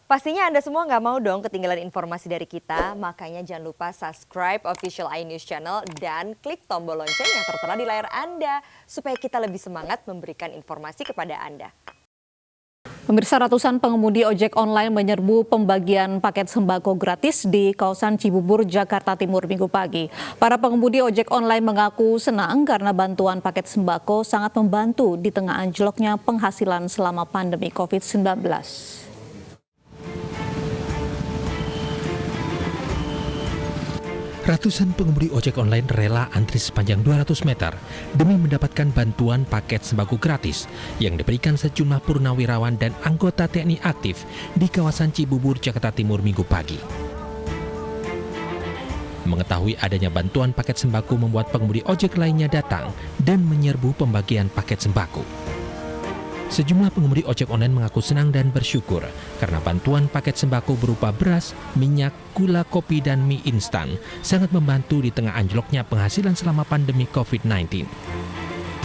Pastinya Anda semua nggak mau dong ketinggalan informasi dari kita, makanya jangan lupa subscribe official iNews Channel dan klik tombol lonceng yang tertera di layar Anda, supaya kita lebih semangat memberikan informasi kepada Anda. Pemirsa, ratusan pengemudi ojek online menyerbu pembagian paket sembako gratis di kawasan Cibubur, Jakarta Timur Minggu pagi. Para pengemudi ojek online mengaku senang karena bantuan paket sembako sangat membantu di tengah anjloknya penghasilan selama pandemi COVID-19. Ratusan pengemudi ojek online rela antri sepanjang 200 meter demi mendapatkan bantuan paket sembako gratis yang diberikan sejumlah purnawirawan dan anggota TNI aktif di kawasan Cibubur, Jakarta Timur Minggu pagi. Mengetahui adanya bantuan paket sembako membuat pengemudi ojek lainnya datang dan menyerbu pembagian paket sembako. Sejumlah pengemudi ojek online mengaku senang dan bersyukur karena bantuan paket sembako berupa beras, minyak, gula, kopi, dan mie instan sangat membantu di tengah anjloknya penghasilan selama pandemi COVID-19.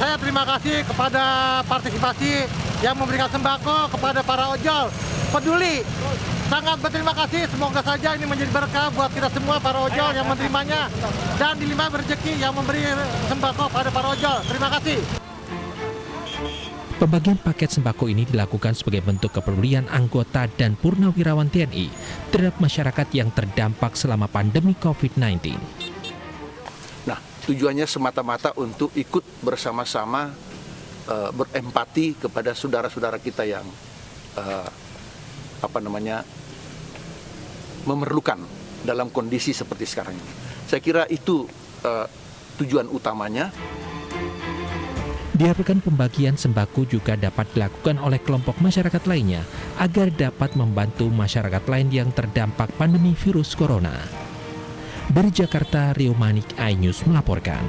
Saya terima kasih kepada partisipasi yang memberikan sembako kepada para ojol. Peduli, sangat berterima kasih. Semoga saja ini menjadi berkah buat kita semua para ojol yang menerimanya dan dilimpahi rezeki yang memberi sembako pada para ojol. Terima kasih. Pembagian paket sembako ini dilakukan sebagai bentuk kepedulian anggota dan purnawirawan TNI terhadap masyarakat yang terdampak selama pandemi COVID-19. Nah, tujuannya semata-mata untuk ikut bersama-sama berempati kepada saudara-saudara kita yang memerlukan dalam kondisi seperti sekarang ini. Saya kira itu tujuan utamanya. Diharapkan pembagian sembako juga dapat dilakukan oleh kelompok masyarakat lainnya agar dapat membantu masyarakat lain yang terdampak pandemi virus corona. Dari Jakarta, Rio Manik, iNews melaporkan.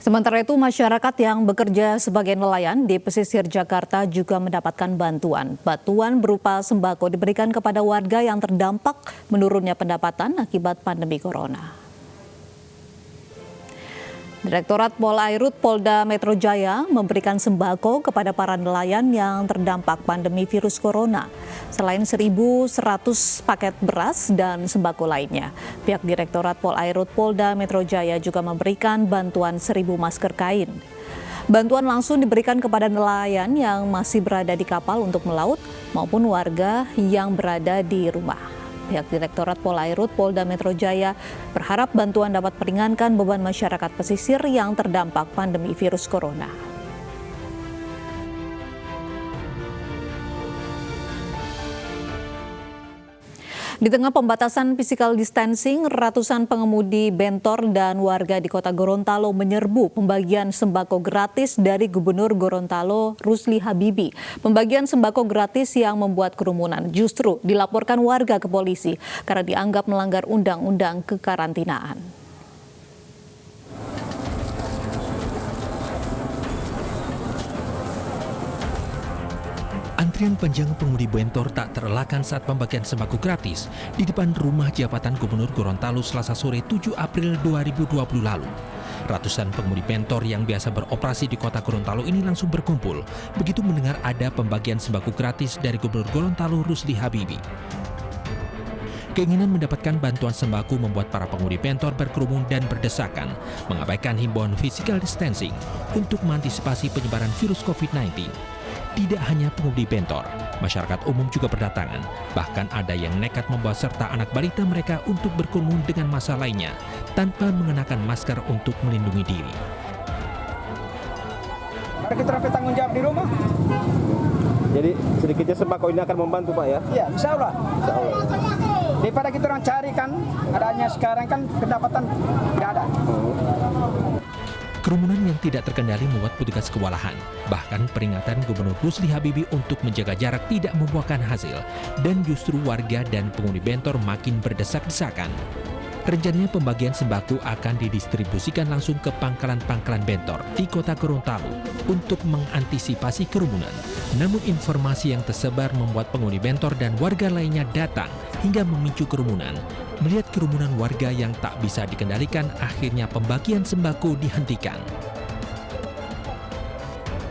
Sementara itu, masyarakat yang bekerja sebagai nelayan di pesisir Jakarta juga mendapatkan bantuan. Bantuan berupa sembako diberikan kepada warga yang terdampak menurunnya pendapatan akibat pandemi corona. Direktorat Polairut Polda Metro Jaya memberikan sembako kepada para nelayan yang terdampak pandemi virus corona. Selain 1.100 paket beras dan sembako lainnya, pihak Direktorat Polairut Polda Metro Jaya juga memberikan bantuan 1.000 masker kain. Bantuan langsung diberikan kepada nelayan yang masih berada di kapal untuk melaut maupun warga yang berada di rumah. Pihak Direktorat Polairut Polda Metro Jaya berharap bantuan dapat meringankan beban masyarakat pesisir yang terdampak pandemi virus corona. Di tengah pembatasan physical distancing, ratusan pengemudi bentor dan warga di Kota Gorontalo menyerbu pembagian sembako gratis dari Gubernur Gorontalo Rusli Habibie. Pembagian sembako gratis yang membuat kerumunan justru dilaporkan warga ke polisi karena dianggap melanggar undang-undang kekarantinaan. Antrian panjang pengemudi bentor tak terelakkan saat pembagian sembako gratis di depan rumah jabatan Gubernur Gorontalo Selasa sore 7 April 2020 lalu. Ratusan pengemudi bentor yang biasa beroperasi di Kota Gorontalo ini langsung berkumpul begitu mendengar ada pembagian sembako gratis dari Gubernur Gorontalo Rusli Habibie. Keinginan mendapatkan bantuan sembako membuat para pengemudi bentor berkerumun dan berdesakan, mengabaikan himbauan physical distancing untuk mengantisipasi penyebaran virus COVID-19. Tidak hanya pengemudi bentor, masyarakat umum juga berdatangan. Bahkan ada yang nekat membawa serta anak balita mereka untuk berkerumun dengan massa lainnya tanpa mengenakan masker untuk melindungi diri. Kita dapat tanggung jawab di rumah. Jadi sedikitnya sembako ini akan membantu Pak ya? Iya, insya Allah. Daripada kita orang cari kan, adanya sekarang kan pendapatan tidak ada. Kerumunan yang tidak terkendali membuat petugas kewalahan. Bahkan peringatan Gubernur Rusli Habibie untuk menjaga jarak tidak membuahkan hasil. Dan justru warga dan pengemudi bentor makin berdesak-desakan. Rencananya pembagian sembako akan didistribusikan langsung ke pangkalan-pangkalan bentor di Kota Gorontalo untuk mengantisipasi kerumunan. Namun informasi yang tersebar membuat pengemudi bentor dan warga lainnya datang hingga memicu kerumunan. Melihat kerumunan warga yang tak bisa dikendalikan, akhirnya pembagian sembako dihentikan.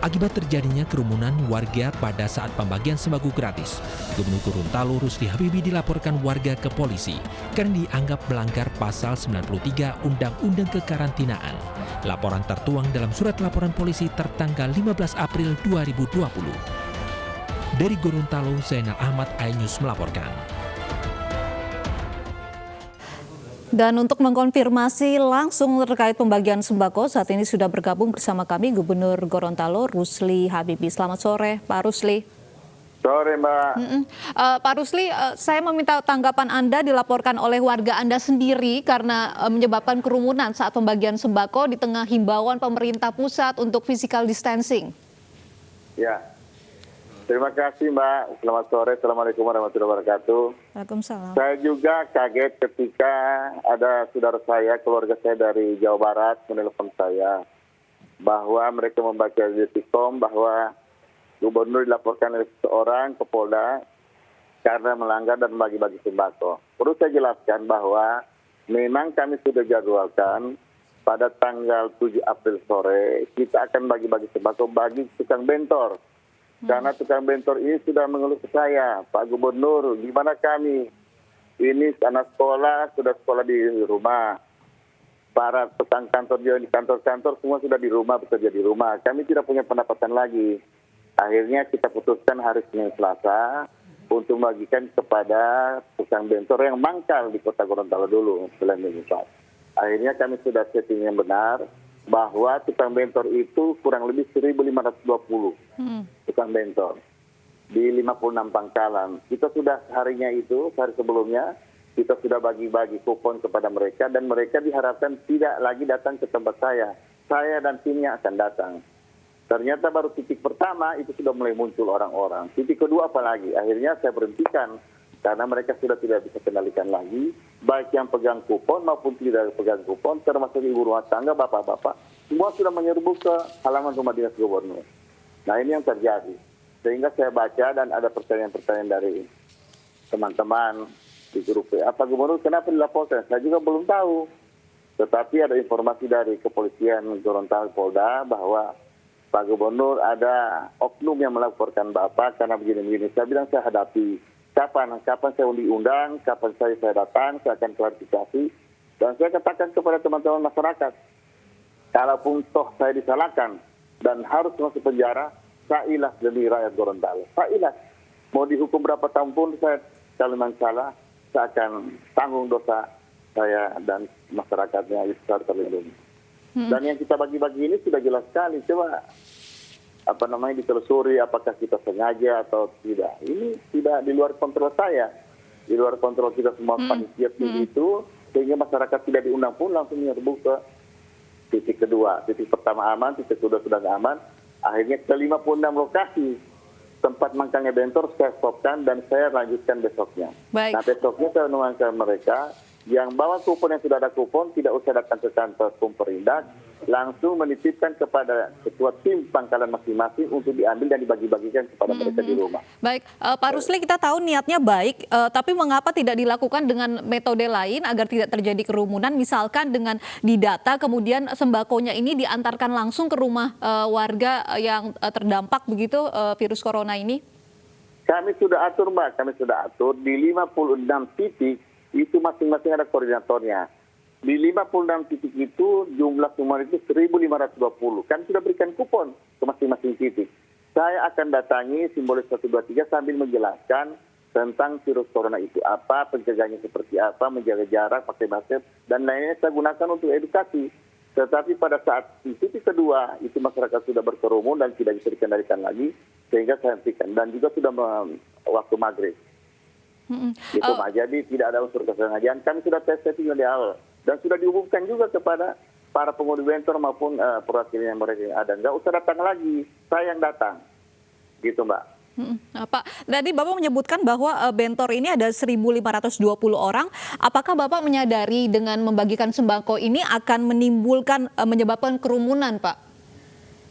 Akibat terjadinya kerumunan warga pada saat pembagian sembako gratis, Gubernur Gorontalo Rusli Habibie dilaporkan warga ke polisi karena dianggap melanggar pasal 93 Undang-Undang Kekarantinaan. Laporan tertuang dalam surat laporan polisi tertanggal 15 April 2020. Dari Gorontalo, Zainal Ahmad, iNews melaporkan. Dan untuk mengkonfirmasi langsung terkait pembagian sembako, saat ini sudah bergabung bersama kami Gubernur Gorontalo Rusli Habibie. Selamat sore, Pak Rusli. Sore, Mbak. Pak Rusli, saya meminta tanggapan Anda dilaporkan oleh warga Anda sendiri karena menyebabkan kerumunan saat pembagian sembako di tengah himbauan pemerintah pusat untuk physical distancing. Ya, terima kasih, Mbak. Selamat sore, Assalamualaikum warahmatullahi wabarakatuh. Waalaikumsalam. Saya juga kaget ketika ada saudara saya, keluarga saya dari Jawa Barat menelpon saya bahwa mereka membaca di Detikcom bahwa Gubernur dilaporkan oleh seorang ke Polda karena melanggar dan bagi-bagi sembako. Perlu saya jelaskan bahwa memang kami sudah jadwalkan pada tanggal 7 April sore kita akan bagi-bagi sembako bagi tukang bentor. Karena tukang bentor ini sudah mengeluh ke saya, Pak Gubernur, gimana kami? Ini anak sekolah, sudah sekolah di rumah. Para petang kantor juga di kantor-kantor semua sudah di rumah, bekerja di rumah. Kami tidak punya pendapatan lagi. Akhirnya kita putuskan hari Senin Selasa untuk membagikan kepada tukang bentor yang mangkal di Kota Gorontalo dulu, selain itu. Akhirnya kami sudah setting yang benar bahwa tukang bentor itu kurang lebih 1.520 tukang bentor di 56 pangkalan. Kita sudah harinya itu, hari sebelumnya, kita sudah bagi-bagi kupon kepada mereka dan mereka diharapkan tidak lagi datang ke tempat saya. Saya dan timnya akan datang. Ternyata baru titik pertama itu sudah mulai muncul orang-orang. Titik kedua apalagi, akhirnya saya berhentikan karena mereka sudah tidak bisa kendalikan lagi, baik yang pegang kupon maupun tidak pegang kupon, termasuk ibu rumah tangga, bapak-bapak, semua sudah menyerbu ke halaman rumah dinas gubernur. Nah ini yang terjadi. Sehingga saya baca dan ada pertanyaan-pertanyaan dari teman-teman di grup WA, Pak Gubernur kenapa dilaporkan? Saya juga belum tahu. Tetapi ada informasi dari kepolisian Gorontalo Polda bahwa Pak Gubernur ada oknum yang melaporkan Bapak karena begini-begini. Saya bilang saya hadapi. Kapan saya diundang, kapan saya datang, saya akan klarifikasi. Dan saya katakan kepada teman-teman masyarakat, kalaupun toh saya disalahkan dan harus masuk penjara, saya ilas demi rakyat Gorontalo. Saya ilas. Mau dihukum berapa tahun pun saya, kalau memang salah, saya akan tanggung dosa saya dan masyarakatnya itu terlindungi. Dan yang kita bagi-bagi ini sudah jelas sekali. Coba ditelusuri apakah kita sengaja atau tidak. Ini tidak di luar kontrol saya. Di luar kontrol kita semua panitia itu, sehingga masyarakat tidak diundang pun langsung menyerbu ke titik kedua. Titik pertama aman, titik kedua sudah aman. Akhirnya ke 56 lokasi tempat mangkalnya bentor saya stopkan dan saya lanjutkan besoknya. Baik. Nah besoknya saya menuangkan mereka yang bawa kupon yang sudah ada kupon tidak usah datang ke kantor Pemperindak, langsung menitipkan kepada ketua tim pangkalan masing-masing untuk diambil dan dibagi-bagikan kepada mereka di rumah. Baik, Pak Rusli, kita tahu niatnya baik, tapi mengapa tidak dilakukan dengan metode lain agar tidak terjadi kerumunan, misalkan dengan didata kemudian sembakonya ini diantarkan langsung ke rumah warga yang terdampak begitu virus corona ini? Kami sudah atur, Mbak, di 56 titik itu masing-masing ada koordinatornya. Di 56 titik itu jumlah semua itu 1.520. Kami sudah berikan kupon ke masing-masing titik. Saya akan datangi simbolis 123 sambil menjelaskan tentang virus corona itu apa, pencegahannya seperti apa, menjaga jarak, pakai masker, dan lainnya saya gunakan untuk edukasi. Tetapi pada saat di titik kedua itu masyarakat sudah berkerumun dan tidak bisa dikendalikan lagi, sehingga saya hentikan. Dan juga sudah waktu maghrib. Itu jadi tidak ada unsur kesengajaan. Kami sudah tes setting dari awal dan sudah diumumkan juga kepada para pengemudi bentor maupun perwakilan mereka yang ada. Nggak usah datang lagi, saya yang datang, gitu Mbak. Pak, tadi Bapak menyebutkan bahwa bentor ini ada 1.520 orang. Apakah Bapak menyadari dengan membagikan sembako ini akan menyebabkan kerumunan, Pak?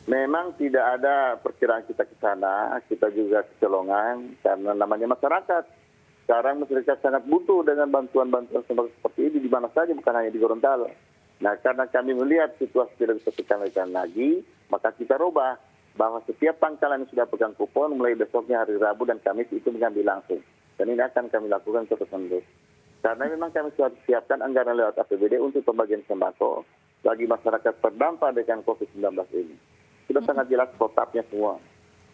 Memang tidak ada perkiraan kita ke sana, kita juga kecolongan karena namanya masyarakat. Sekarang masyarakat sangat butuh dengan bantuan-bantuan seperti ini di mana saja, bukan hanya di Gorontalo. Nah, karena kami melihat situasi tidak bisa dikendalikan lagi, maka kita rubah. bahwa setiap pangkalan yang sudah pegang kupon mulai besoknya hari Rabu dan Kamis itu mengambil langsung. Dan ini akan kami lakukan terus-menerus. Karena memang kami sudah siapkan anggaran lewat APBD untuk pembagian sembako bagi masyarakat terdampak dengan COVID-19 ini. Sudah sangat jelas protapnya semua.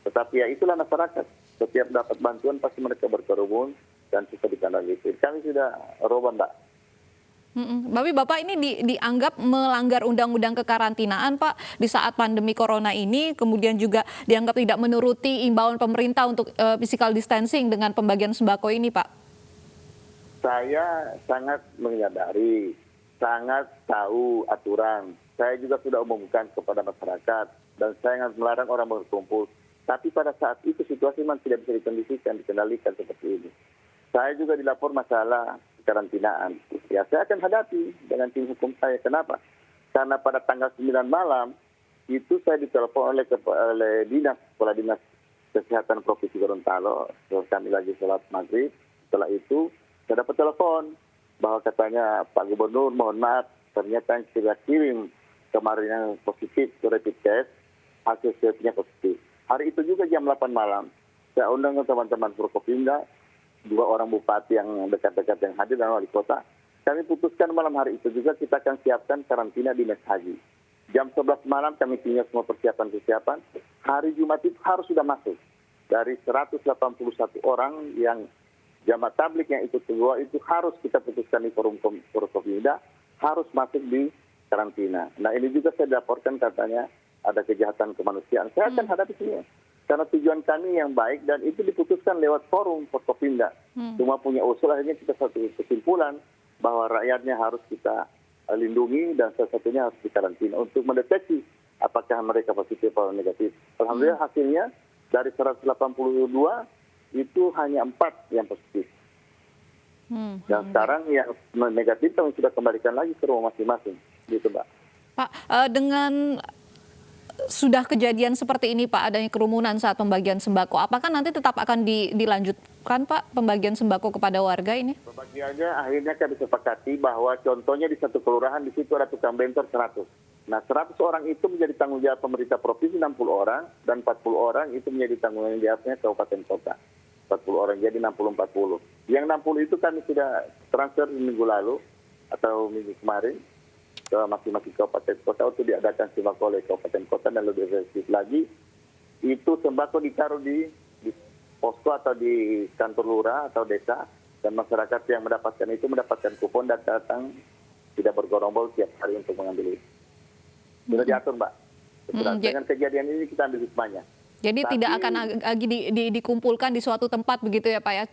Tetapi ya itulah masyarakat. Setiap dapat bantuan pasti mereka berkerumun dan suka ditindaklanjuti. Kami sudah roba, Mbak. Tapi Bapak ini dianggap melanggar undang-undang kekarantinaan, Pak, di saat pandemi corona ini, kemudian juga dianggap tidak menuruti imbauan pemerintah untuk physical distancing dengan pembagian sembako ini, Pak. Saya sangat menyadari, sangat tahu aturan. Saya juga sudah umumkan kepada masyarakat dan saya sangat melarang orang berkumpul. Tapi pada saat itu situasi memang tidak bisa dikondisikan, dikendalikan seperti ini. Saya juga dilapor masalah karantinaan. Ya saya akan hadapi dengan tim hukum saya. Kenapa? Karena pada tanggal 9 malam itu saya ditelepon oleh Kepala Dinas Kesehatan Provinsi Gorontalo. Kami lagi sholat maghrib. Setelah itu saya dapat telepon bahwa katanya Pak Gubernur mohon maaf ternyata yang sudah kirim kemarin yang positif ke rapid test hasil swabnya positif. Hari itu juga jam 8 malam saya undang teman-teman Forkopimda, 2 orang bupati yang dekat-dekat yang hadir dan wali kota. Kami putuskan malam hari itu juga kita akan siapkan karantina di Mes Haji. Jam 11 malam kami punya semua persiapan. Hari Jumat itu harus sudah masuk. Dari 181 orang yang jamaah tablik yang ikut kedua itu harus kita putuskan di forum Forkopimda harus masuk di karantina. Nah ini juga saya laporkan katanya ada kejahatan kemanusiaan. Saya akan hadapi semua. Karena tujuan kami yang baik dan itu diputuskan lewat forum Forkopimda. Semua punya usul, akhirnya kita satu kesimpulan bahwa rakyatnya harus kita lindungi dan salah satunya harus dikarantina untuk mendeteksi apakah mereka positif atau negatif. Alhamdulillah hasilnya dari 182 itu hanya 4 yang positif. Dan sekarang yang negatif kami sudah kembalikan lagi ke rumah masing-masing. Gitu, Mbak. Pak, dengan sudah kejadian seperti ini, Pak, adanya kerumunan saat pembagian sembako, apakah nanti tetap akan dilanjutkan, Pak, pembagian sembako kepada warga ini? Pembagiannya akhirnya kami sepakati bahwa contohnya di satu kelurahan di situ ada tukang bentor 100. Nah 100 orang itu menjadi tanggung jawab pemerintah provinsi 60 orang dan 40 orang itu menjadi tanggung jawabnya kabupaten kota. 40 orang jadi 60-40. Yang 60 itu kami sudah transfer minggu lalu atau minggu kemarin ke masing-masing kabupaten kota untuk diadakan sembako oleh kabupaten kota dan lebih efektif lagi. Itu sembako ditaruh di posko atau di kantor lurah atau desa dan masyarakat yang mendapatkan itu mendapatkan kupon dan datang tidak bergerombol tiap hari untuk mengambil itu. Sudah diatur, Mbak. Dengan kejadian ini kita ambil hikmahnya. Jadi tidak akan lagi dikumpulkan di suatu tempat begitu ya Pak ya,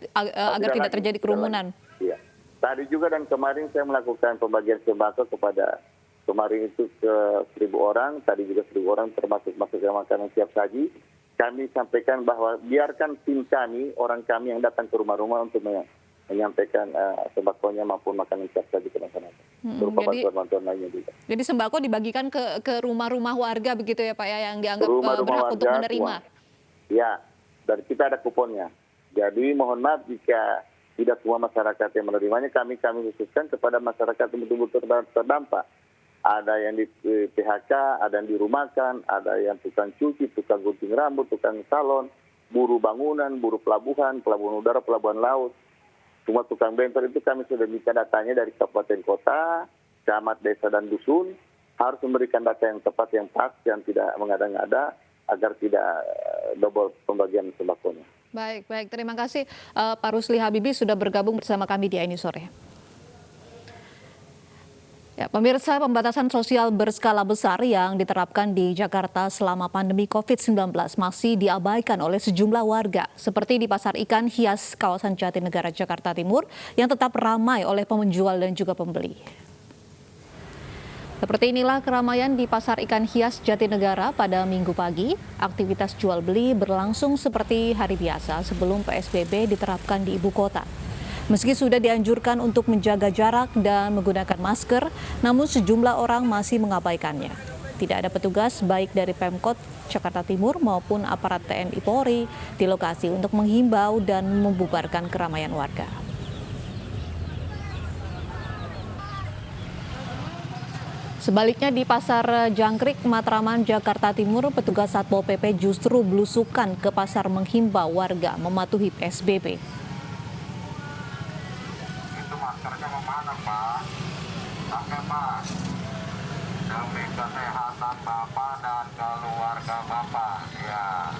agar tidak terjadi kerumunan. Iya. Tadi juga dan kemarin saya melakukan pembagian sembako kepada kemarin itu ke 1.000 orang, tadi juga 1.000 orang termasuk makanan siap saji. Kami sampaikan bahwa biarkan tim kami, orang kami yang datang ke rumah-rumah untuk menyampaikan sembakonya maupun makanan siap saji ke masyarakat. Berupa bantuan-bantuan lainnya juga. Jadi sembako dibagikan ke rumah-rumah warga begitu ya Pak ya, yang dianggap berhak untuk menerima. Ya, dan kita ada kuponnya. Jadi mohon maaf jika tidak semua masyarakat yang menerimanya, kami khususkan kepada masyarakat yang betul-betul terdampak. Ada yang di PHK, ada yang dirumahkan, ada yang tukang cuci, tukang gunting rambut, tukang salon, buruh bangunan, buruh pelabuhan, pelabuhan udara, pelabuhan laut. Semua tukang bentor itu kami sudah minta datanya dari kabupaten kota, camat, desa, dan dusun. Harus memberikan data yang tepat, yang pas, yang tidak mengada-ngada, agar tidak double pembagian sembakonya. Baik. Terima kasih Pak Rusli Habibie sudah bergabung bersama kami di AINews Sore. Ya, pemirsa, pembatasan sosial berskala besar yang diterapkan di Jakarta selama pandemi COVID-19 masih diabaikan oleh sejumlah warga, seperti di Pasar Ikan Hias kawasan Jatinegara, Jakarta Timur, yang tetap ramai oleh penjual dan juga pembeli. Seperti inilah keramaian di Pasar Ikan Hias Jatinegara pada Minggu pagi. Aktivitas jual beli berlangsung seperti hari biasa sebelum PSBB diterapkan di ibu kota. Meski sudah dianjurkan untuk menjaga jarak dan menggunakan masker, namun sejumlah orang masih mengabaikannya. Tidak ada petugas baik dari Pemkot Jakarta Timur maupun aparat TNI Polri di lokasi untuk menghimbau dan membubarkan keramaian warga. Sebaliknya di Pasar Jangkrik, Matraman, Jakarta Timur, petugas Satpol PP justru belusukan ke pasar menghimbau warga mematuhi PSBB. Itu maskernya kemana, Pak? Pakai, Pak. Demi kesehatan Bapak dan keluarga Bapak. Ya.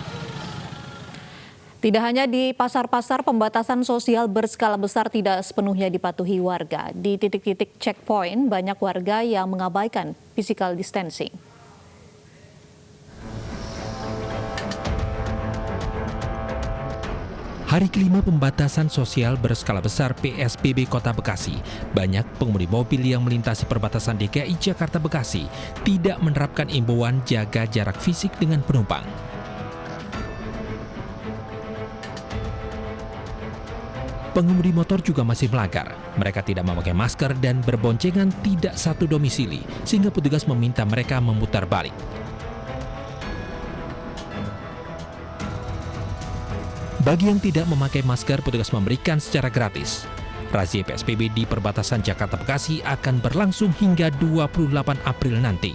Tidak hanya di pasar-pasar, pembatasan sosial berskala besar tidak sepenuhnya dipatuhi warga. Di titik-titik checkpoint, banyak warga yang mengabaikan physical distancing. Hari kelima pembatasan sosial berskala besar PSBB Kota Bekasi, banyak pengemudi mobil yang melintasi perbatasan DKI Jakarta Bekasi tidak menerapkan imbauan jaga jarak fisik dengan penumpang. Pengemudi motor juga masih melanggar. Mereka tidak memakai masker dan berboncengan tidak satu domisili, sehingga petugas meminta mereka memutar balik. Bagi yang tidak memakai masker, petugas memberikan secara gratis. Razia PSBB di perbatasan Jakarta Bekasi akan berlangsung hingga 28 April nanti.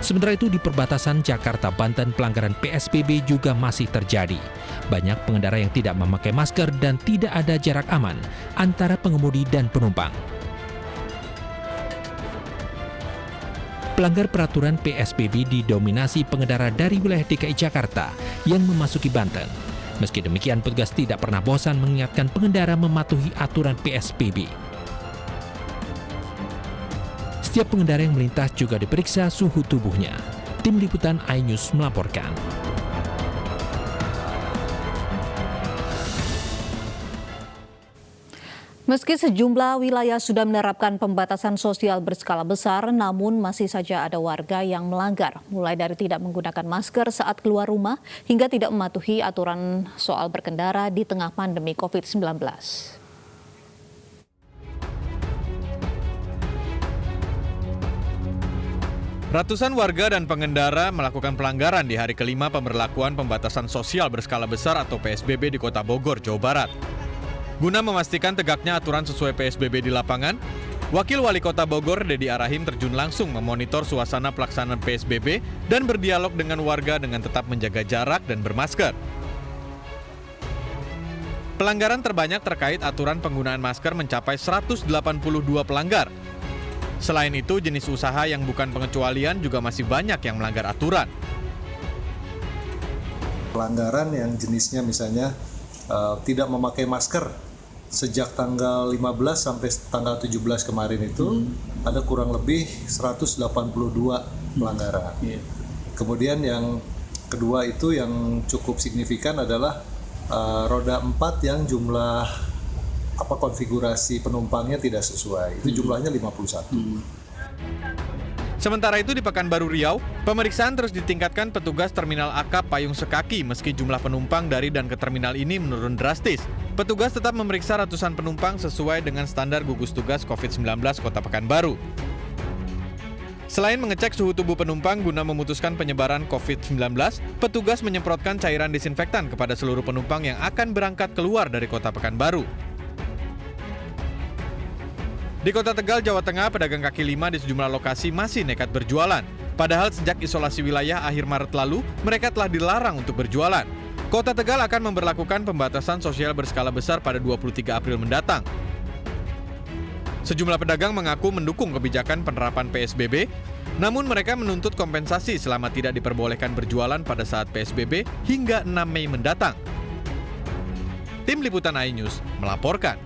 Sementara itu di perbatasan Jakarta Banten, pelanggaran PSBB juga masih terjadi. Banyak pengendara yang tidak memakai masker dan tidak ada jarak aman antara pengemudi dan penumpang. Pelanggar peraturan PSBB didominasi pengendara dari wilayah DKI Jakarta yang memasuki Banten. Meski demikian, petugas tidak pernah bosan mengingatkan pengendara mematuhi aturan PSBB. Setiap pengendara yang melintas juga diperiksa suhu tubuhnya. Tim Liputan iNews melaporkan. Meski sejumlah wilayah sudah menerapkan pembatasan sosial berskala besar, namun masih saja ada warga yang melanggar, mulai dari tidak menggunakan masker saat keluar rumah hingga tidak mematuhi aturan soal berkendara di tengah pandemi COVID-19. Ratusan warga dan pengendara melakukan pelanggaran di hari kelima pemberlakuan pembatasan sosial berskala besar atau PSBB di Kota Bogor, Jawa Barat. Guna memastikan tegaknya aturan sesuai PSBB di lapangan, Wakil Wali Kota Bogor, Dedi Arahim, terjun langsung memonitor suasana pelaksanaan PSBB dan berdialog dengan warga dengan tetap menjaga jarak dan bermasker. Pelanggaran terbanyak terkait aturan penggunaan masker mencapai 182 pelanggar. Selain itu, jenis usaha yang bukan pengecualian juga masih banyak yang melanggar aturan. Pelanggaran yang jenisnya misalnya tidak memakai masker sejak tanggal 15 sampai tanggal 17 kemarin itu ada kurang lebih 182 pelanggaran. Kemudian yang kedua itu yang cukup signifikan adalah roda 4 yang jumlah konfigurasi penumpangnya tidak sesuai. Itu jumlahnya 51. Sementara itu di Pekanbaru Riau, pemeriksaan terus ditingkatkan petugas Terminal Akap Payung Sekaki meski jumlah penumpang dari dan ke terminal ini menurun drastis. Petugas tetap memeriksa ratusan penumpang sesuai dengan standar gugus tugas COVID-19 Kota Pekanbaru. Selain mengecek suhu tubuh penumpang guna memutuskan penyebaran COVID-19, petugas menyemprotkan cairan disinfektan kepada seluruh penumpang yang akan berangkat keluar dari Kota Pekanbaru. Di Kota Tegal, Jawa Tengah, pedagang kaki lima di sejumlah lokasi masih nekat berjualan. Padahal sejak isolasi wilayah akhir Maret lalu, mereka telah dilarang untuk berjualan. Kota Tegal akan memberlakukan pembatasan sosial berskala besar pada 23 April mendatang. Sejumlah pedagang mengaku mendukung kebijakan penerapan PSBB, namun mereka menuntut kompensasi selama tidak diperbolehkan berjualan pada saat PSBB hingga 6 Mei mendatang. Tim Liputan iNews melaporkan.